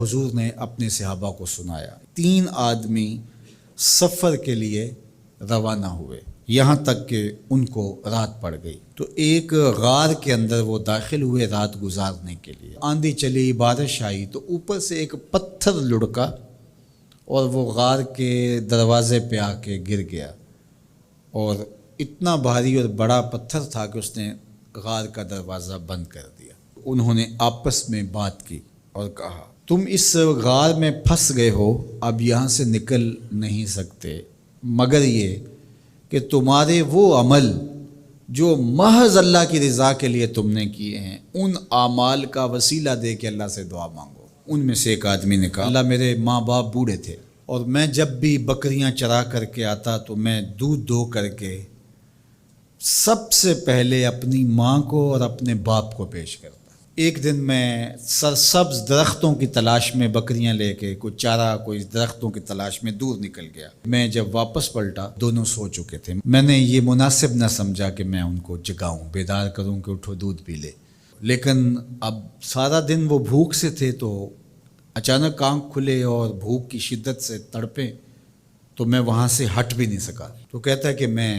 حضور نے اپنے صحابہ کو سنایا، 3 آدمی سفر کے لیے روانہ ہوئے، یہاں تک کہ ان کو رات پڑ گئی تو ایک غار کے اندر وہ داخل ہوئے رات گزارنے کے لیے۔ آندھی چلی، بارش آئی تو اوپر سے ایک پتھر لڑکا اور وہ غار کے دروازے پہ آ کے گر گیا، اور اتنا بھاری اور بڑا پتھر تھا کہ اس نے غار کا دروازہ بند کر دیا۔ انہوں نے آپس میں بات کی اور کہا، تم اس غار میں پھنس گئے ہو، اب یہاں سے نکل نہیں سکتے مگر یہ کہ تمہارے وہ عمل جو محض اللہ کی رضا کے لیے تم نے کیے ہیں، ان اعمال کا وسیلہ دے کے اللہ سے دعا مانگو۔ ان میں سے ایک آدمی نے کہا، اللہ میرے ماں باپ بوڑھے تھے اور میں جب بھی بکریاں چرا کر کے آتا تو میں دودھ دو کر کے سب سے پہلے اپنی ماں کو اور اپنے باپ کو پیش کرتا۔ ایک دن میں سرسبز درختوں کی تلاش میں بکریاں لے کے کوئی چارہ کوئی درختوں کی تلاش میں دور نکل گیا۔ میں جب واپس پلٹا دونوں سو چکے تھے۔ میں نے یہ مناسب نہ سمجھا کہ میں ان کو جگاؤں، بیدار کروں کہ اٹھو دودھ پی لے، لیکن اب سارا دن وہ بھوک سے تھے تو اچانک آنکھ کھلے اور بھوک کی شدت سے تڑپے تو میں وہاں سے ہٹ بھی نہیں سکا۔ تو کہتا ہے کہ میں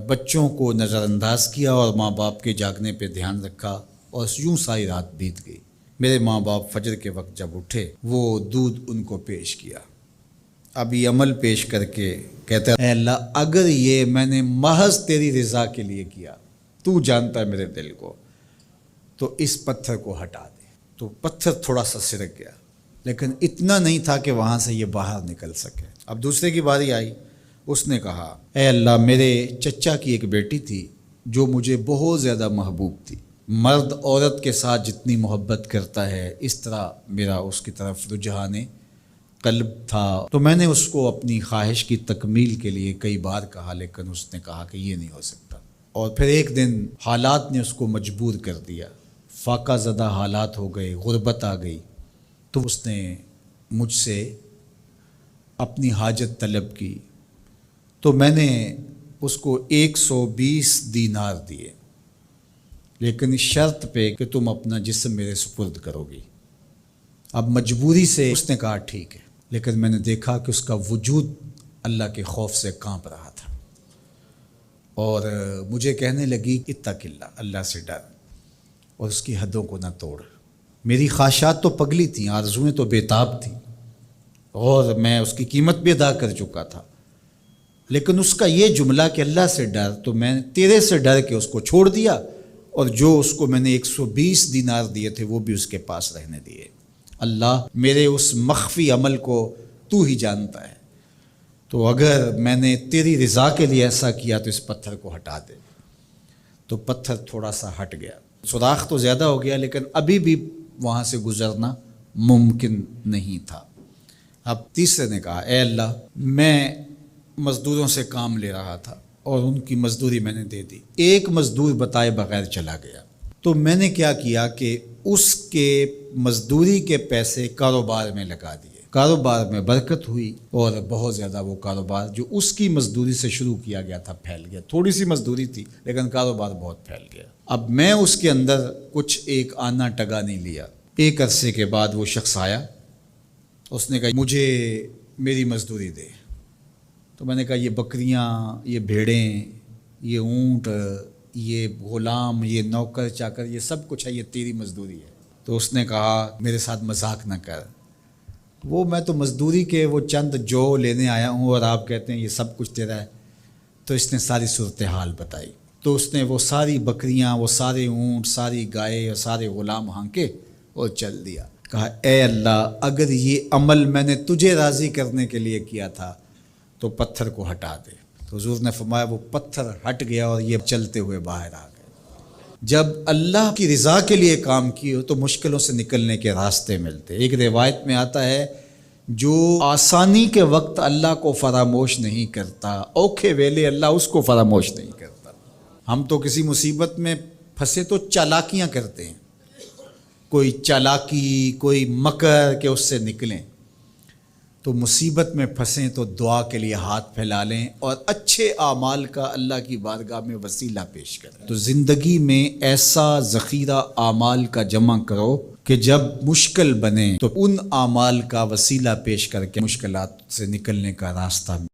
بچوں کو نظر انداز کیا اور ماں باپ کے جاگنے پہ دھیان رکھا اور یوں ساری رات بیت گئی۔ میرے ماں باپ فجر کے وقت جب اٹھے وہ دودھ ان کو پیش کیا۔ اب یہ عمل پیش کر کے کہتا ہے، اے اللہ اگر یہ میں نے محض تیری رضا کے لیے کیا، تو جانتا ہے میرے دل کو، تو اس پتھر کو ہٹا دے۔ تو پتھر تھوڑا سا سرک گیا لیکن اتنا نہیں تھا کہ وہاں سے یہ باہر نکل سکے۔ اب دوسرے کی باری آئی، اس نے کہا، اے اللہ میرے چچا کی ایک بیٹی تھی جو مجھے بہت زیادہ محبوب تھی، مرد عورت کے ساتھ جتنی محبت کرتا ہے اس طرح میرا اس کی طرف رجحان قلب تھا، تو میں نے اس کو اپنی خواہش کی تکمیل کے لیے کئی بار کہا لیکن اس نے کہا کہ یہ نہیں ہو سکتا۔ اور پھر ایک دن حالات نے اس کو مجبور کر دیا، فاقہ زدہ حالات ہو گئے، غربت آ گئی، تو اس نے مجھ سے اپنی حاجت طلب کی تو میں نے اس کو 120 دینار دیے، لیکن اس شرط پہ کہ تم اپنا جسم میرے سپرد کرو گی۔ اب مجبوری سے اس نے کہا ٹھیک ہے، لیکن میں نے دیکھا کہ اس کا وجود اللہ کے خوف سے کانپ رہا تھا اور مجھے کہنے لگی اتق اللہ، اللہ سے ڈر اور اس کی حدوں کو نہ توڑ۔ میری خواہشات تو پگلی تھیں، آرزوئیں تو بےتاب تھیں اور میں اس کی قیمت بھی ادا کر چکا تھا، لیکن اس کا یہ جملہ کہ اللہ سے ڈر، تو میں تیرے سے ڈر کے اس کو چھوڑ دیا اور جو اس کو میں نے 120 دینار دیے تھے وہ بھی اس کے پاس رہنے دیے۔ اللہ میرے اس مخفی عمل کو تو ہی جانتا ہے، تو اگر میں نے تیری رضا کے لیے ایسا کیا تو اس پتھر کو ہٹا دے۔ تو پتھر تھوڑا سا ہٹ گیا، سوراخ تو زیادہ ہو گیا لیکن ابھی بھی وہاں سے گزرنا ممکن نہیں تھا۔ اب تیسرے نے کہا، اے اللہ میں مزدوروں سے کام لے رہا تھا اور ان کی مزدوری میں نے دے دی، ایک مزدور بتائے بغیر چلا گیا، تو میں نے کیا کیا کہ اس کے مزدوری کے پیسے کاروبار میں لگا دیے، کاروبار میں برکت ہوئی اور بہت زیادہ وہ کاروبار جو اس کی مزدوری سے شروع کیا گیا تھا پھیل گیا۔ تھوڑی سی مزدوری تھی لیکن کاروبار بہت پھیل گیا۔ اب میں اس کے اندر کچھ ایک آنا ٹگا نہیں لیا۔ ایک عرصے کے بعد وہ شخص آیا، اس نے کہا مجھے میری مزدوری دے۔ تو میں نے کہا یہ بکریاں، یہ بھیڑیں، یہ اونٹ، یہ غلام، یہ نوکر چاکر، یہ سب کچھ ہے، یہ تیری مزدوری ہے۔ تو اس نے کہا میرے ساتھ مذاق نہ کر، وہ میں تو مزدوری کے وہ چند جو لینے آیا ہوں اور آپ کہتے ہیں یہ سب کچھ تیرا ہے۔ تو اس نے ساری صورتحال بتائی، تو اس نے وہ ساری بکریاں، وہ سارے اونٹ، ساری گائے اور سارے غلام ہانکے اور چل دیا۔ کہا اے اللہ اگر یہ عمل میں نے تجھے راضی کرنے کے لیے کیا تھا تو پتھر کو ہٹا دے۔ تو حضور نے فرمایا وہ پتھر ہٹ گیا اور یہ چلتے ہوئے باہر آ گئے۔ جب اللہ کی رضا کے لیے کام کیے تو مشکلوں سے نکلنے کے راستے ملتے۔ ایک روایت میں آتا ہے جو آسانی کے وقت اللہ کو فراموش نہیں کرتا، اوکھے ویلے اللہ اس کو فراموش نہیں کرتا۔ ہم تو کسی مصیبت میں پھنسے تو چالاکیاں کرتے ہیں، کوئی چالاکی، کوئی مکر کہ اس سے نکلیں، تو مصیبت میں پھنسیں تو دعا کے لیے ہاتھ پھیلا لیں اور اچھے اعمال کا اللہ کی بارگاہ میں وسیلہ پیش کریں۔ تو زندگی میں ایسا ذخیرہ اعمال کا جمع کرو کہ جب مشکل بنے تو ان اعمال کا وسیلہ پیش کر کے مشکلات سے نکلنے کا راستہ